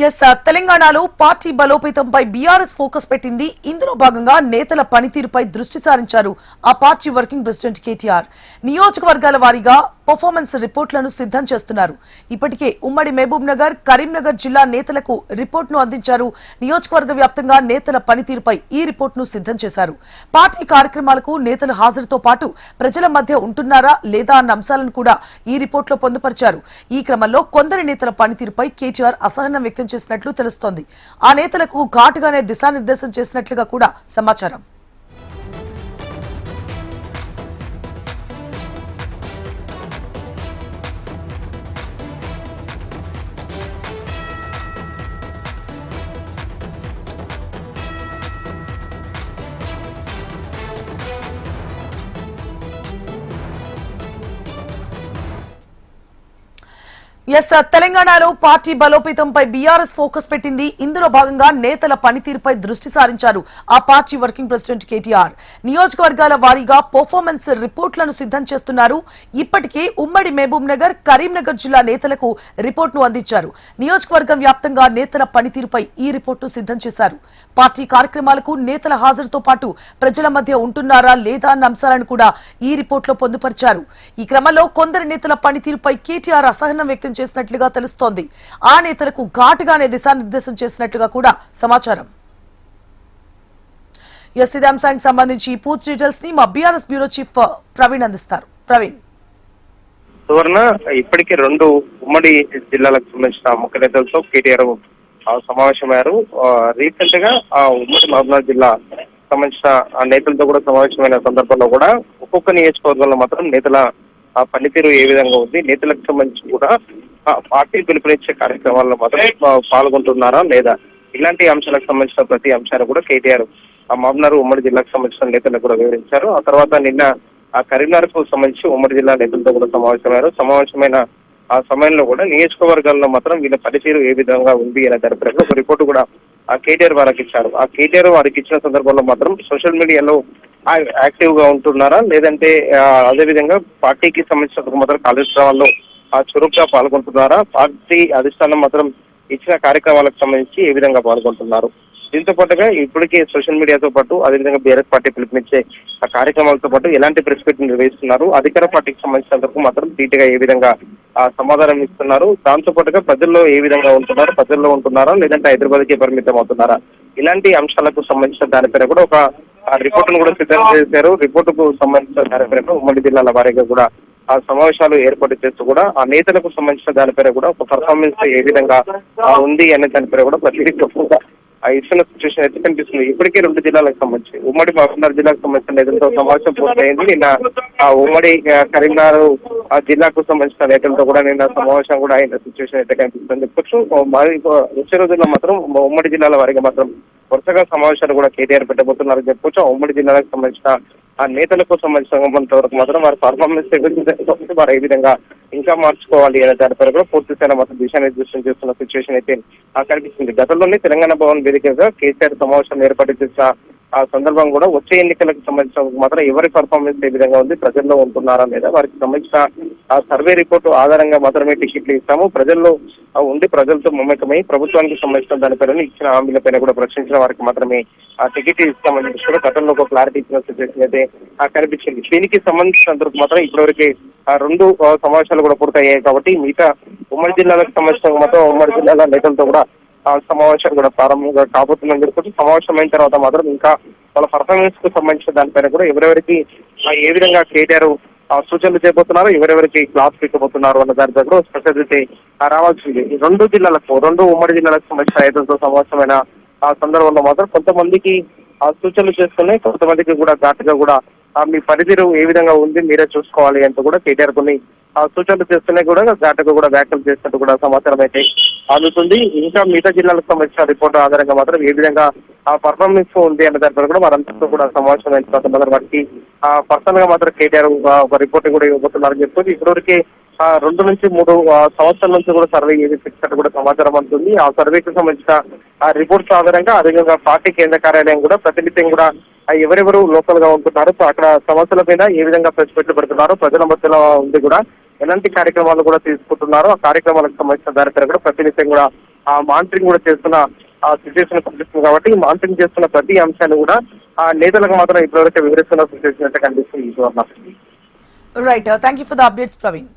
Yes తెలంగాణలో party బలోపేతంపై BRS focus పెట్టింది. ఇందులో భాగంగా నేతల పనితీరుపై దృష్టి సారించారు ఆ పార్టీ వర్కింగ్ ప్రెసిడెంట్ కేటీఆర్. నియోజకవర్గాల వారీగా పర్ఫార్మెన్స్ రిపోర్టులను సిద్ధం చేస్తున్నారు. ఇప్పటికే ఉమ్మడి మహబూబ్ నగర్, కరీంనగర్ జిల్లా నేతలకు రిపోర్టును అందించారు. నియోజకవర్గ వ్యాప్తంగా నేతల పనితీరుపై ఈ రిపోర్టును సిద్ధం చేశారు. పార్టీ కార్యక్రమాలకు నేతల హాజరుతో పాటు ప్రజల మధ్య ఉంటున్నారా లేదా అన్న అంశాలను కూడా ఈ రిపోర్టులో పొందుపరిచారు. ఈ క్రమంలో కొందరి నేతల పనితీరుపై కేటీఆర్ అసహనం వ్యక్తం చేసినట్లు తెలుస్తోంది. ఆ నేతలకు ఘాటుగానే దిశానిర్దేశం చేసినట్లుగా కూడా సమాచారం. ఎస్ తెలంగాణలో పార్టీ బలోపేతంపై బీఆర్ఎస్ ఫోకస్ పెట్టింది. ఇందులో భాగంగా నేతల పనితీరుపై దృష్టి సారించారు ఆ పార్టీ వర్కింగ్ ప్రెసిడెంట్ కేటీఆర్. నియోజకవర్గాల వారీగా పర్ఫార్మెన్స్ రిపోర్టులను సిద్ధం చేస్తున్నారు. ఇప్పటికే ఉమ్మడి మహబూబ్ నగర్, కరీంనగర్ జిల్లా నేతలకు రిపోర్టును అందించారు. నియోజకవర్గం వ్యాప్తంగా నేతల పనితీరుపై ఈ రిపోర్టు సిద్ధం చేశారు. పార్టీ కార్యక్రమాలకు నేతల హాజరుతో పాటు ప్రజల మధ్య ఉంటున్నారా లేదా అన్న అంశాలను కూడా ఈ రిపోర్టులో పొందుపరిచారు. ఈ క్రమంలో కొందరి నేతల పనితీరుపై కేటీఆర్ అసహనం వ్యక్తం చేసినట్లుగా తెలుస్తోంది. ఆ నేతలకు ఘాటుగానే దిశానిర్దేశం చేసినట్లుగా కూడా సమాచారం. ఎస్ ఇదే అంశానికి సంబంధించి పూర్తి డీటెయిల్స్ ని మా బీఆర్ఎస్ బ్యూరో చీఫ్ ప్రవీణ్ అందిస్తారు. ప్రవీణ్. సువర్ణ, ఇప్పటికే రెండు ఉమ్మడి జిల్లాలకు సంబంధించిన ముఖ్య నేతలతో కేటీఆర్ సమావేశమయ్యారు. రీసెంట్ గా ఆ ఉమ్మడి మహబూబ్నగర్ జిల్లా సంబంధించిన నేతలతో కూడా సమావేశమైన సందర్భంలో కూడా ఒక్కొక్క నియోజకవర్గంలో మాత్రం నేతల పనితీరు ఏ విధంగా ఉంది, నేతలకు సంబంధించి కూడా పార్టీ పిలుపునిచ్చే కార్యక్రమాల్లో మాత్రం పాల్గొంటున్నారా లేదా, ఇలాంటి అంశాలకు సంబంధించిన ప్రతి అంశాన్ని కూడా కేటీఆర్ మహబూబ్నగర్ ఉమ్మడి జిల్లాకు సంబంధించిన నేతలకు కూడా వివరించారు. ఆ తర్వాత నిన్న ఆ కరీంనగర్ కు సంబంధించి ఉమ్మడి జిల్లా నేతలతో కూడా సమావేశమయ్యారు. సమావేశమైన ఆ సమయంలో కూడా నియోజకవర్గాల్లో మాత్రం వీళ్ళ పనితీరు ఏ విధంగా ఉంది అనే దానిపై ఒక రిపోర్టు కూడా ఆ కేటీఆర్ వారికి ఇచ్చారు. ఆ కేటీఆర్ వారికి ఇచ్చిన సందర్భంలో మాత్రం సోషల్ మీడియాలో యాక్టివ్ గా ఉంటున్నారా, లేదంటే అదేవిధంగా పార్టీకి సంబంధించిన మాత్రం కార్యక్రమాల్లో చురుగ్గా పాల్గొంటున్నారా, పార్టీ అధిష్టానం మాత్రం ఇచ్చిన కార్యక్రమాలకు సంబంధించి ఏ విధంగా పాల్గొంటున్నారు. దీంతో పాటుగా ఇప్పటికే సోషల్ మీడియాతో పాటు అదేవిధంగా బీఆర్ఎస్ పార్టీ పిలుపునిచ్చే ఆ కార్యక్రమాలతో పాటు ఎలాంటి ప్రెస్ మీట్ నిర్వహిస్తున్నారు, అధికార పార్టీకి సంబంధించినందుకు మాత్రం ధీటుగా ఏ విధంగా సమాధానం ఇస్తున్నారు, దాంతో పాటుగా ప్రజల్లో ఏ విధంగా ఉంటున్నారు, ప్రజల్లో ఉంటున్నారా లేదంటే హైదరాబాద్కి పరిమితం అవుతున్నారా, ఇలాంటి అంశాలకు సంబంధించిన దానిపైన కూడా ఒక రిపోర్టును కూడా సిద్ధం చేశారు. రిపోర్టుకు సంబంధించిన దానిపైన ఉమ్మడి జిల్లాల వారీగా కూడా ఆ సమావేశాలు ఏర్పాటు చేస్తూ కూడా ఆ నేతలకు సంబంధించిన దానిపైన కూడా ఒక పర్ఫార్మెన్స్ ఏ విధంగా ఉంది అనే దానిపైన కూడా ప్రతి ఇస్తున్న సిచ్యువేషన్ అయితే కనిపిస్తుంది. ఇప్పటికే రెండు జిల్లాలకు సంబంధించి ఉమ్మడి మహబూబ్నగర్ జిల్లాకు సంబంధించిన నేతలతో సమావేశం పూర్తయింది. నిన్న ఆ ఉమ్మడి కరీంనగర్ జిల్లాకు సంబంధించిన నేతలతో కూడా నిన్న సమావేశం కూడా అయిన సిచ్యువేషన్ అయితే కనిపిస్తుంది చెప్పొచ్చు. వచ్చే రోజుల్లో మాత్రం ఉమ్మడి జిల్లాల వారిగా మాత్రం వరుసగా సమావేశాలు కూడా కేటీఆర్ పెట్టబోతున్నారని చెప్పొచ్చు. ఉమ్మడి జిల్లాలకు సంబంధించిన ఆ నేతలకు సంబంధించినంత వరకు మాత్రం వారి పర్ఫార్మెన్స్ వారు ఏ విధంగా ఇంకా మార్చుకోవాలి అనే దానిపై కూడా పూర్తి స్థాయిలో మాత్రం దిశానిర్దేశం చేస్తున్న సిచ్యువేషన్ అయితే కనిపిస్తుంది. గతంలోనే తెలంగాణ భవన్ వేదికగా కేసీఆర్ సమావేశం ఏర్పాటు చేసిన ఆ సందర్భం కూడా వచ్చే ఎన్నికలకు సంబంధించిన మాత్రం ఎవరి పర్ఫార్మెన్స్ ఏ విధంగా ఉంది, ప్రజల్లో ఉంటున్నారా లేదా, వారికి సంబంధించిన ఆ సర్వే రిపోర్టు ఆధారంగా మాత్రమే టికెట్లు ఇస్తాము, ప్రజల్లో ఉండి ప్రజలతో మమేకమై ప్రభుత్వానికి సంబంధించిన దానిపైన ఇచ్చిన హామీలపైన కూడా ప్రశ్నించిన వారికి మాత్రమే ఆ టికెట్ ఇస్తామని కూడా గతంలో ఒక క్లారిటీ ఇచ్చిన సిచ్యువేషన్ అయితే కనిపించింది. దీనికి సంబంధించినందుకు మాత్రం ఇప్పటివరకు రెండు సమావేశాలు కూడా పూర్తయ్యాయి. కాబట్టి మిగతా ఉమ్మడి జిల్లాలకు సంబంధించిన మాత్రం ఉమ్మడి జిల్లాల నేతలతో కూడా సమావేశం కూడా ప్రారంభంగా కాబోతుందని చెప్పి సమావేశం అయిన తర్వాత మాత్రం ఇంకా వాళ్ళ పర్ఫార్మెన్స్ కు సంబంధించిన దానిపైన కూడా ఎవరెవరికి ఏ విధంగా కేటీఆర్ సూచనలు చేయబోతున్నారు, ఎవరెవరికి క్లాస్ పెట్టబోతున్నారు అన్న దానిపై కూడా స్పెషాలిటీ రావాల్సింది. రెండు ఉమ్మడి జిల్లాలకు సంబంధించిన రైతులతో సమావేశమైన ఆ సందర్భంలో మాత్రం కొంతమందికి సూచనలు చేసుకున్నాయి, కొంతమందికి కూడా ఘాటుగా కూడా మీ పనితీరు ఏ విధంగా ఉంది మీరే చూసుకోవాలి అంటూ కూడా కేటీఆర్ కొన్ని సూచనలు చేస్తున్నాయి, కూడా ఘాటుగా కూడా వ్యాఖ్యలు చేసినట్టు కూడా సమాచారం అయితే అందుతుంది. ఇంకా మిగతా జిల్లాలకు సంబంధించిన రిపోర్టు ఆధారంగా మాత్రం ఏ విధంగా ఆ పర్ఫార్మెన్స్ ఉంది అనే దానిపై కూడా వారందరితో కూడా సమావేశం అయిన తర్వాత వాటికి పర్సనల్ గా మాత్రం కేటీఆర్ ఒక రిపోర్ట్ కూడా ఇవ్వబోతున్నారని చెప్పి ఇప్పటివరకే 2 నుంచి 3 సంవత్సరాల నుంచి కూడా సర్వే చేసినట్టు కూడా సమాచారం అందుతుంది. ఆ సర్వేకి సంబంధించిన రిపోర్ట్స్ ఆధారంగా అదేవిధంగా పార్టీ కేంద్ర కార్యాలయం కూడా ప్రతినిత్యం కూడా ఎవరెవరు లోకల్ గా ఉంటున్నారు, అక్కడ సమస్యల మీద ఏ విధంగా ప్రెస్ మీట్లు పెడుతున్నారు, ప్రజల మధ్యలో ఉంది కూడా ఎలాంటి కార్యక్రమాలు కూడా తీసుకుంటున్నారో ఆ కార్యక్రమాలకు సంబంధించిన దానిపై కూడా ప్రతినిత్యం కూడా మానిటరింగ్ కూడా చేస్తున్న సిచ్యువేషన్ కనిపిస్తుంది. కాబట్టి మానిటరింగ్ చేస్తున్న ప్రతి అంశాన్ని కూడా ఆ నేతలకు మాత్రం ఇప్పటివరకు వివరిస్తున్న సిచ్యువేషన్ అయితే కనిపిస్తుంది. Right, thank you for the updates Praveen.